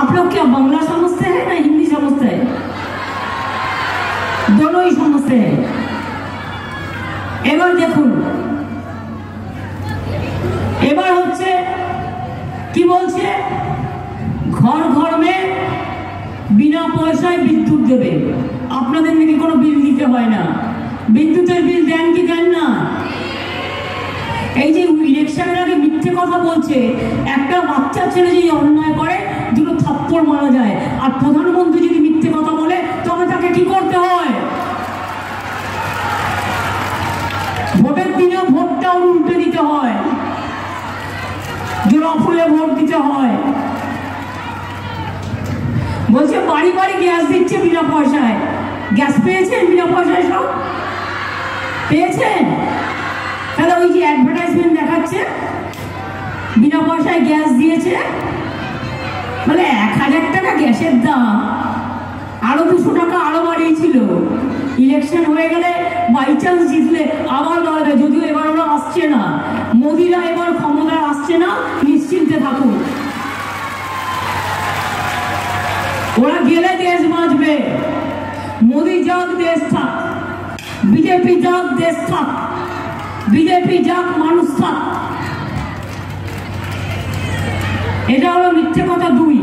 आप लोग क्या बांग्ला समझते हैं ना हिंदी समझते हैं? दोनों ही समझते हैं। এবার দেখুন, এবার হচ্ছে কি বলছে, ঘর ঘর মে বিনা পয়সায় বিদ্যুৎ দেবে। আপনাদের নাকি কোনো বিল দিতে হয় না। বিদ্যুতের বিল দেন কি দেন না? এই যে ইলেকশনের আগে মিথ্যে কথা বলছে, একটা বাচ্চা ছেলে যদি অন্যায় করে দুটো থাপ্পড় মারা যায়, আর প্রধানমন্ত্রী যদি মিথ্যে কথা বলে তবে তাকে কি করতে হয়? ভোটের দিনে ভোটটাও উল্টে দিতে হয়, জোড়া ফুলে ভোট দিতে হয়। বলছে বাড়ি বাড়ি গ্যাস দিচ্ছে বিনা পয়সায়। গ্যাস পেয়েছেন বিনা পয়সায়? সব পেয়েছেন? তাহলে ওই যে অ্যাডভার্টাইজমেন্ট দেখাচ্ছে বিনা পয়সায় গ্যাস দিয়েছে, মানে 1000 টাকা গ্যাসের দাম, আরো 200 টাকা আরো বাড়িয়েছিল। ইলেকশন হয়ে গেলে বাই চান্স জিতলে আবার বাড়বে, যদিও এবার ওরা আসছে না, মোদিরা এবার ক্ষমতায় আসছে না, নিশ্চিন্তে থাকুন। ওরা গেলে দেশ বাঁচবে। মোদি যাক দেশ থাক, বিজেপি যাক দেশ থাক, বিজেপি যাক মানুষ থাক। এটা হলো মিথ্যে কথা 2।